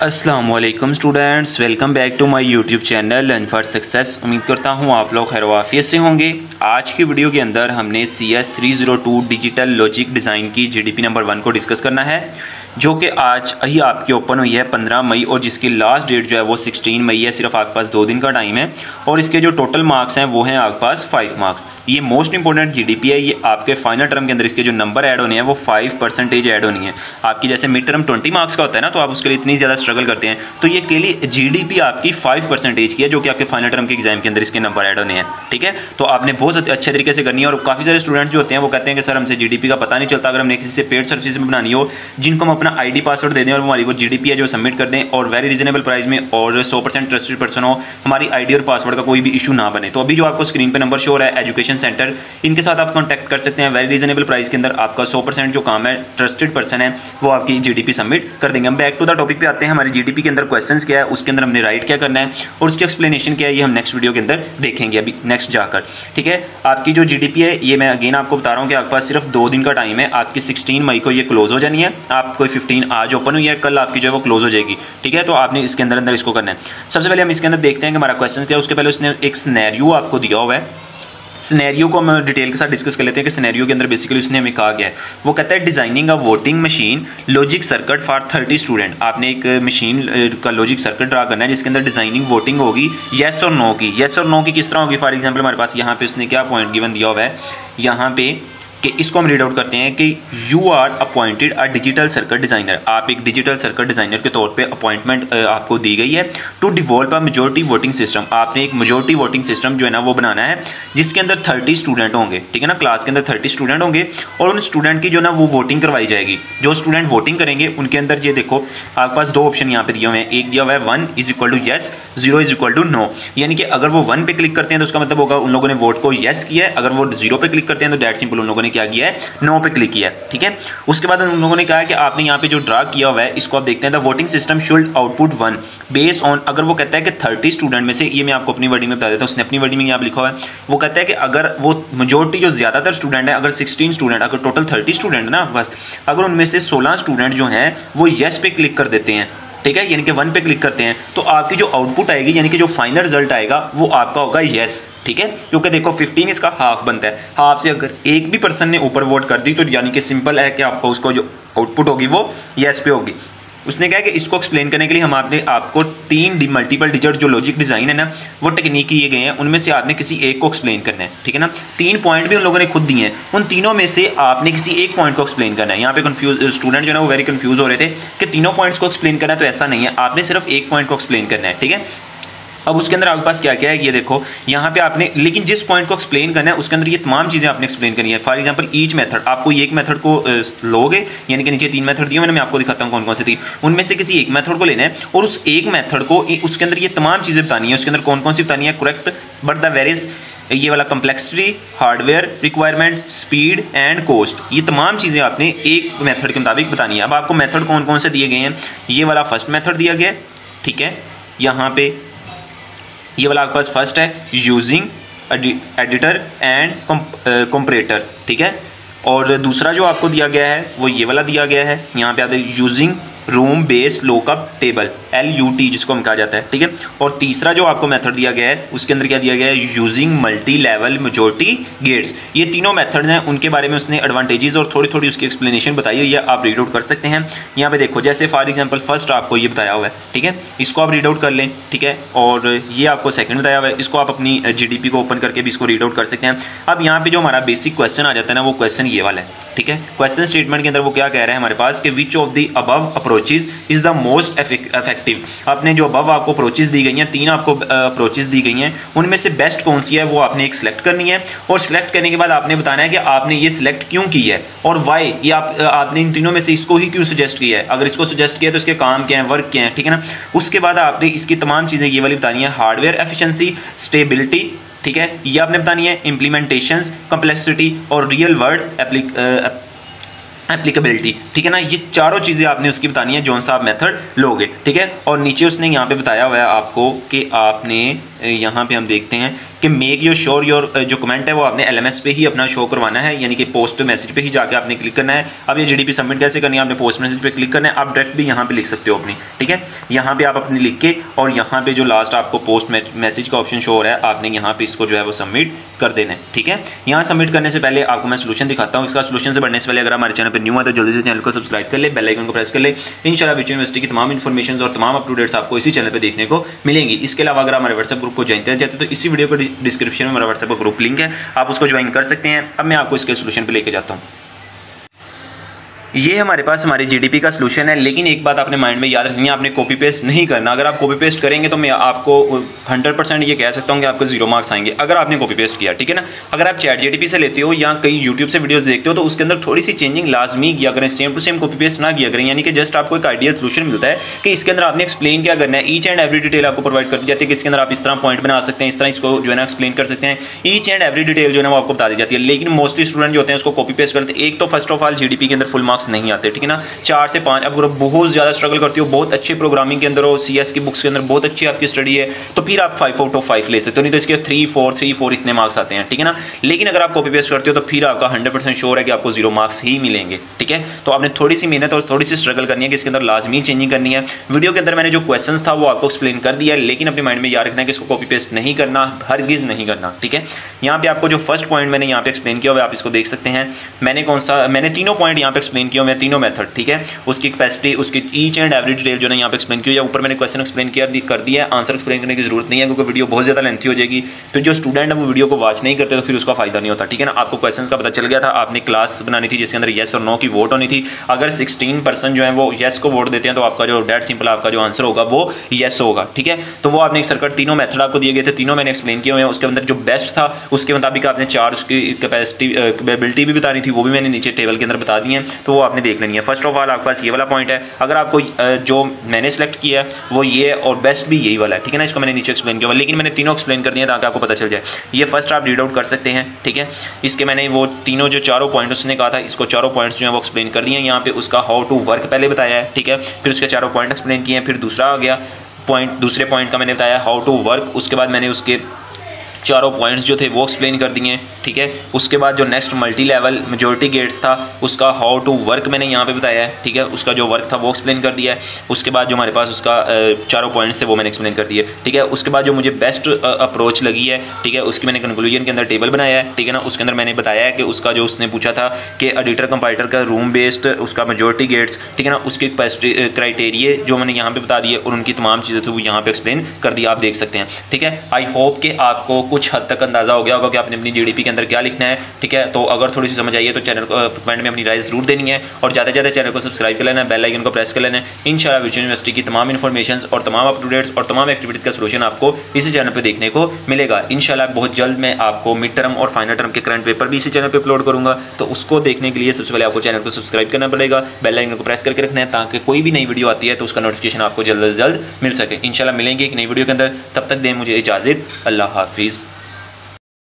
अस्सलामुअलैकुम students, welcome back to my YouTube channel learn for success. उम्मीद करता हूँ आप लोग खैर वाफियत से होंगे। आज की वीडियो के अंदर हमने CS 302 डिजिटल लॉजिक डिज़ाइन की GDP नंबर 1 को डिस्कस करना है, जो कि आज ही आपकी ओपन हुई है 15 मई और जिसकी लास्ट डेट जो है वो 16 मई है। सिर्फ आपके पास 2 दिन का टाइम है और इसके जो टोटल मार्क्स हैं वो हैं आपके पास 5 मार्क्स। ये मोस्ट इंपॉर्टेंट GDP है। ये आपके फाइनल टर्म के अंदर इसके जो नंबर ऐड होने हैं वो 5% ऐड होनी है। आपकी जैसे मिड टर्म 20 मार्क्स का होता है ना, तो आप उसके लिए इतनी ज़्यादा स्ट्रगल करते हैं, तो ये केवल GDP आपकी 5% की है, जो कि आपके फाइनल टर्म के एग्जाम के अंदर इसके नंबर ऐड होने हैं। ठीक है, तो आपने बहुत अच्छे तरीके से करनी है। और काफ़ी सारे स्टूडेंट्स जो होते हैं वो कहते हैं कि सर हमसे GDP का पता नहीं चलता, अगर हमने किसी से पेड सर्विस में बनानी हो जिनको हम अपना ID पासवर्ड दे दें और हमारी वो GDP है जो सबमिट कर दें और वेरी रीजनेबल प्राइस में और 100% ट्रस्टेड पर्सन हो, हमारी ID और पासवर्ड का कोई भी इशू ना बने। तो अभी जो आपको स्क्रीन पे नंबर शो हो रहा है एजुकेशन सेंटर, इनके साथ आप कॉन्टैक्ट कर सकते हैं। वेरी रीजनेबल प्राइस के अंदर आपका 100% जो काम है, ट्रस्टेड पर्सन है, वो आपकी GDP सबमिट कर देंगे। हम बैक टू द टॉपिक पे आते हैं। हमारी GDP के अंदर क्वेश्चंस क्या है, उसके अंदर हमने राइट क्या करना है और उसकी एक्सप्लेनेशन क्या है, ये हम नेक्स्ट वीडियो के अंदर देखेंगे अभी नेक्स्ट जाकर। ठीक है, आपकी जो GDP है ये मैं अगेन आपको बता रहा हूँ कि आपके पास सिर्फ 2 दिन का टाइम है। आपकी 16 मई को ये क्लोज हो जानी है। आपको 15 आज ओपन हुई है, कल आपकी जो है वो क्लोज हो जाएगी। ठीक है, तो आपने इसके अंदर इसको करना है। सबसे पहले हम इसके अंदर देखते हैं कि हमारा क्वेश्चन क्या है। उसके पहले उसने एक सिनेरियो आपको दिया हुआ है। सिनेरियो को हम डिटेल के साथ डिस्कस कर लेते हैं कि सिनेरियो के अंदर बेसिकली उसने हमें कहा गया है। वो कहता है designing a voting machine logic circuit for 30 student. आपने एक मशीन का लॉजिक सर्किट ड्रा करना है जिसके अंदर डिजाइनिंग वोटिंग होगी येस और नो की। येस और नो की किस तरह होगी? फॉर एग्जांपल हमारे पास यहाँ पे उसने क्या पॉइंट गिवन दिया हुआ है यहाँ पे कि इसको हम रीड आउट करते हैं कि you are appointed a digital circuit designer. आप एक डिजिटल सर्किट डिज़ाइनर के तौर पे अपॉइंटमेंट आपको दी गई है to devolve a majority voting system. आपने एक मेजोरिटी वोटिंग सिस्टम जो है ना वो बनाना है जिसके अंदर 30 स्टूडेंट होंगे। ठीक है ना, क्लास के अंदर 30 स्टूडेंट होंगे और उन स्टूडेंट की जो ना वो वोटिंग करवाई जाएगी। जो स्टूडेंट वोटिंग करेंगे उनके अंदर ये देखो आपके पास 2 ऑप्शन यहाँ पे दिए हुए हैं। एक दिया हुआ है 1 = येस, 0 = नो। यानी कि अगर वो 1 पे क्लिक करते हैं तो उसका मतलब होगा उन लोगों ने वोट को येस किया है। अगर वो 0 पे क्लिक करते हैं तो डेट सिंपल उन लोगों ने क्या किया है, नो पे क्लिक किया है। ठीक है, उसके बाद उन लोगों ने कहा कि आपने यहाँ पे जो ड्रा किया हुआ है इसको आप देखते हैं। The voting system should output 1 base on. अगर वो कहता है कि 30 स्टूडेंट में से, ये मैं आपको अपनी वर्डिंग में बता देता हूँ, उसने अपनी वर्डिंग में यहाँ पे लिखा हुआ है। वो कहता है कि अगर वो मेजोरिटी जो ज्यादातर स्टूडेंट है, अगर 16 स्टूडेंट, अगर टोटल 30 स्टूडेंट ना बस, अगर उनमें से 16 स्टूडेंट जो हैं वो येस पे क्लिक कर देते हैं, ठीक है, यानी कि 1 पे क्लिक करते हैं, तो आपकी जो आउटपुट आएगी यानी कि जो फाइनल रिजल्ट आएगा वो आपका होगा येस। ठीक है, क्योंकि देखो 15 इसका हाफ बनता है। हाफ से अगर एक भी पर्सन ने ऊपर वोट कर दी तो यानी कि सिंपल है कि आपको उसको जो आउटपुट होगी वो येस पे होगी। उसने कहा कि इसको एक्सप्लेन करने के लिए हम आपको 3 मल्टीपल डिजिट जो लॉजिक डिज़ाइन है ना वो टेक्निक किए गए हैं, उनमें से आपने किसी एक को एक्सप्लेन करना है। ठीक है ना, 3 पॉइंट भी उन लोगों ने खुद दिए हैं, उन तीनों में से आपने किसी एक पॉइंट को एक्सप्लेन करना है। यहाँ पे कंफ्यूज स्टूडेंट जो है ना वो वेरी कंफ्यूज हो रहे थे कि तीनों पॉइंट्स को एक्सप्लेन करना है, तो ऐसा नहीं है, आपने सिर्फ एक पॉइंट को एक्सप्लेन करना है। ठीक है, अब उसके अंदर आपके पास क्या क्या है ये देखो यहाँ पे आपने, लेकिन जिस पॉइंट को एक्सप्लेन करना है उसके अंदर ये तमाम चीज़ें आपने एक्सप्लेन करनी है। फॉर एग्जांपल ईच मेथड, आपको एक मेथड को लोगे, यानी कि नीचे 3 मेथड दिए मैंने, मैं आपको दिखाता हूँ कौन कौन से 3, उनमें से किसी एक मेथड को लेना है और उस एक मेथड को उसके अंदर ये तमाम चीज़ें बतानी है। उसके अंदर कौन कौन सी बतानी है? करेक्ट बट द वेरियस, ये वाला complexity, hardware requirement, speed and cost, ये तमाम चीज़ें आपने एक मेथड के मुताबिक बतानी है। अब आपको मेथड कौन कौन से दिए गए हैं? ये वाला फर्स्ट मेथड दिया गया है। ठीक है, यहाँ पे ये वाला आपके पास फर्स्ट है यूजिंग एडिटर एंड कंपैरेटर। ठीक है, और दूसरा जो आपको दिया गया है वो ये वाला दिया गया है। यहाँ पे आते हैं using room base lookup table, LUT जिसको हम कहा जाता है। ठीक है, और तीसरा जो आपको मेथड दिया गया है उसके अंदर क्या दिया गया है? Using multi level majority gates. ये तीनों मेथड्स हैं, उनके बारे में उसने एडवांटेजेस और थोड़ी थोड़ी उसकी एक्सप्लेनेशन बताई है, ये आप रीड आउट कर सकते हैं। यहाँ पे देखो जैसे फॉर एग्जांपल फर्स्ट आपको ये बताया हुआ है। ठीक है, इसको आप रीड आउट कर लें। ठीक है, और ये आपको सेकंड बताया हुआ है, इसको आप अपनी GDP को ओपन करके भी इसको रीड आउट कर सकते हैं। अब यहाँ पे जो हमारा बेसिक क्वेश्चन आ जाता है ना वो क्वेश्चन ये वाला है। ठीक है, क्वेश्चन स्टेटमेंट के अंदर वो क्या कह रहा है हमारे पास कि which of the above approaches is the most effective. आपने जो अबव आपको अप्रोचेज दी गई हैं, 3 आपको अप्रोचेज दी गई हैं, उनमें से बेस्ट कौन सी है वो आपने एक सिलेक्ट करनी है और सिलेक्ट करने के बाद आपने बताना है कि आपने ये सिलेक्ट क्यों की है और वाई, ये आपने इन तीनों में से इसको ही क्यों सजेस्ट किया है। अगर इसको सजेस्ट किया है तो इसके काम क्या है, वर्क क्या है। ठीक है ना, उसके बाद आपने इसकी तमाम चीज़ें ये वाली बतानी है, हार्डवेयर एफिशिएंसी, स्टेबिलिटी, ठीक है, ये आपने बतानी है, इम्प्लीमेंटेशंस, कम्प्लेक्सिटी और रियल वर्ल्ड एप्लीकेबिलिटी। ठीक है ना, ये चारों चीज़ें आपने उसकी बतानी है जौन सा आप मेथड लोगे। ठीक है, और नीचे उसने यहाँ पे बताया हुआ है आपको कि आपने यहाँ पे हम देखते हैं कि मेक योर श्योर योर जो कमेंट है वो आपने LMS पे ही अपना शो करवाना है, यानी कि पोस्ट मैसेज पे ही जाके आपने क्लिक करना है। अब ये GDP सबमिट कैसे करनी है, आपने पोस्ट मैसेज पे क्लिक करना है। आप डायरेक्ट भी यहाँ पे लिख सकते हो अपनी, ठीक है, यहाँ पे आप अपनी लिख के और यहाँ पे जो लास्ट आपको पोस्ट मैसेज का ऑप्शन शो हो रहा है आपने यहाँ पे इसको जो है वो सबमिट कर देना है, ठीक है। यहाँ सबमिट करने से पहले आपको मैं सोल्यूशन दिखाता हूँ। इसका सोल्यूशन से बढ़ने से पहले अगर हमारे चैनल पर न्यू है तो जल्दी से चैनल को सब्सक्राइब कर ले, बेल आइकन को प्रेस कर ले। इंशाल्लाह विच यूनिवर्सिटी की तमाम इन्फॉर्मेशन और तमाम अप टू डेट्स आपको इसी चैनल पर देखने को मिलेंगी। इसके अलावा अगर हमारे व्हाट्सएप ग्रुप को ज्वाइन करना चाहते हैं तो इसी वीडियो के डिस्क्रिप्शन में हमारा व्हाट्सएप ग्रुप लिंक है, आप उसको ज्वाइन कर सकते हैं। अब मैं आपको इसके सोल्यूशन पे लेके जाता हूँ। ये हमारे पास हमारी GDP का सोल्यूशन है, लेकिन एक बात आपने माइंड में याद रखनी है, आपने कॉपी पेस्ट नहीं करना। अगर आप कॉपी पेस्ट करेंगे तो मैं आपको 100% ये कह सकता हूँ कि आपको 0 मार्क्स आएंगे अगर आपने कॉपी पेस्ट किया, ठीक है ना। अगर आप ChatGPT से लेते हो या कहीं YouTube से वीडियोस देखते हो तो उसके अंदर थोड़ी सी चेंजिंग लाजमी किया करें, same to same copy paste ना किया करें। यानी कि जस्ट आपको एक आइडियल सोल्यूशन मिलता है कि इसके अंदर आपने एक्सप्लेन क्या करना है, ईच एंड एवरी डिटेल आपको प्रोवाइड कर दी जाती है कि इसके अंदर आप इस तरह पॉइंट बना सकते हैं, इस तरह इसको जो है ना एक्सप्लेन कर सकते हैं। ईच एंड एवरी डिटेल जो है ना वो आपको बता दी जाती है। लेकिन मोस्टली स्टूडेंट जो होते हैं उसको कॉपी पेस्ट करते हैं। एक तो फर्स्ट ऑफ ऑल GDP के अंदर फुल मार्क्स नहीं आते, ठीक है ना, 4 से 5। अब बहुत ज़्यादा स्ट्रगल करती हो, बहुत अच्छे प्रोग्रामिंग के अंदर हो, CS की बुक्स के अंदर बहुत अच्छी आपकी स्टडी है, तो फिर आप 5 आउट ऑफ 5 ले सकते हो, नहीं तो इसके 3-4 इतने मार्क्स आते हैं, ठीक है ना। लेकिन अगर आप कॉपी पेस्ट करते हो तो फिर आपका 100% श्योर है कि आपको 0 मार्क्स ही मिलेंगे, ठीक है। तो आपने थोड़ी सी मेहनत और थोड़ी सी स्ट्रगल करनी है कि इसके अंदर लाजमी चेंजिंग करनी है। वीडियो के अंदर मैंने जो क्वेश्चन था वो आपको एक्सप्लेन कर दिया है, लेकिन अपने माइंड में याद रखना है कि इसको कॉपी पेस्ट नहीं करना, हरगिज़ नहीं करना, ठीक है। यहाँ पे आपको जो फर्स्ट पॉइंट मैंने यहाँ पे एक्सप्लेन किया हुआ है आप इसको देख सकते हैं। मैंने तीनों पॉइंट यहाँ पे एक्सप्लेन किया हुआ है, तीनों मेथड, ठीक है। उसकी कैपेसिटी, उसकी ईच एंड एवरी डिटेल जो है यहाँ पे एक्सप्लेन की है। ऊपर मैंने क्वेश्चन एक्सप्लेन कर दिया है, आंसर एक्सप्लेन करने की जरूरत नहीं है क्योंकि वीडियो बहुत ज़्यादा लेंथी हो जाएगी। फिर जो स्टूडेंट है वो वीडियो को वॉच नहीं करते तो फिर उसका फायदा नहीं होता, ठीक है ना। आपको क्वेश्चन का पता चल गया था, आपने क्लास बनानी थी जिसके अंदर येस और नो की वोट होनी थी। अगर 16% जो है वो येस को वोट देते हैं तो आपका जो डेट सिंपल आपका जो आंसर होगा वो येस होगा, ठीक है। तो वो आपने एक सर्किट, तीनों मेथड आपको दिए गए थे, तीनों मैंने एक्सप्लेन किए हुए हैं। उसके अंदर जो बेस्ट था उसके मुताबिक आपने 4 उसकी कैपेबिलिटी भी बतानी थी, वो भी मैंने नीचे टेबल के अंदर बता दी है, तो वो आपने देख लेनी है। फर्स्ट ऑफ ऑल आपके पास ये वाला पॉइंट है, अगर आपको जो मैंने सेलेक्ट किया है वो ये और बेस्ट भी यही वाला है, ठीक है ना। इसको मैंने नीचे एक्सप्लेन किया, लेकिन मैंने तीनों एक्सप्लेन कर दिए ताकि आपको पता चल जाए। ये फर्स्ट आप रीड आउट कर सकते हैं, ठीक है। इसके मैंने वो तीनों जो 4 पॉइंट उसने कहा था, इसको 4 पॉइंट्स जो है वो एक्सप्लेन कर दिए हैं। यहाँ पे उसका हाउ टू वर्क पहले बताया है, ठीक है, फिर उसके 4 पॉइंट एक्सप्लेन किए हैं। फिर दूसरा आ गया पॉइंट, दूसरे पॉइंट का मैंने बताया हाउ टू वर्क, उसके बाद मैंने उसके 4 पॉइंट्स जो थे वो एक्सप्लेन कर दिए, ठीक है। उसके बाद जो next multi level majority gates था उसका हाउ टू वर्क मैंने यहाँ पे बताया है, ठीक है, उसका जो वर्क था वो एक्सप्लेन कर दिया है। उसके बाद जो हमारे पास उसका 4 पॉइंट्स थे वो मैंने एक्सप्लेन कर दिए, ठीक है। उसके बाद जो मुझे बेस्ट अप्रोच लगी है, ठीक है, उसकी मैंने कंक्लूजन के अंदर टेबल बनाया है, ठीक है ना। उसके अंदर मैंने बताया है कि उसका जो उसने पूछा था कि एडिटर कंपाइलर का रूम बेस्ड उसका मेजॉरिटी गेट्स, ठीक है ना, उसके क्राइटेरिया जो मैंने यहाँ पे बता दिए और उनकी तमाम चीज़ें थी वो यहाँ पे एक्सप्लेन कर दिया, आप देख सकते हैं, ठीक है। आई होप कि आपको कुछ हद तक अंदाजा हो गया होगा कि आपने अपनी GDP के अंदर क्या लिखना है, ठीक है। तो अगर थोड़ी सी समझ आई है तो चैनल को कमेंट में अपनी राय जरूर देनी है और ज़्यादा से ज़्यादा चैनल को सब्सक्राइब कर लेना है, बेल आइकन को प्रेस कर लेना है। इंशाल्लाह विच यूनिवर्सिटी की तमाम इन्फॉर्मेशन और तमाम अप टू डेट्स और तमाम एक्टिविटीज़ का सोल्यूशन आपको इसी चैनल पर देखने को मिलेगा। इंशाल्लाह बहुत जल्द मैं आपको मिड टर्म और फाइनल टर्म के करंट पेपर भी इसी चैनल पर अपलोड करूँगा, तो उसको देखने के लिए सबसे पहले आपको चैनल को सब्सक्राइब करना पड़ेगा, बेल आइकन को प्रेस करके रखना है ताकि कोई भी नई वीडियो आती है तो उसका नोटिफिकेशन आपको जल्द से जल्द मिल सके। इंशाल्लाह मिलेंगे एक नई वीडियो के अंदर, तब तक दें मुझे इजाज़त, अल्लाह हाफिज़।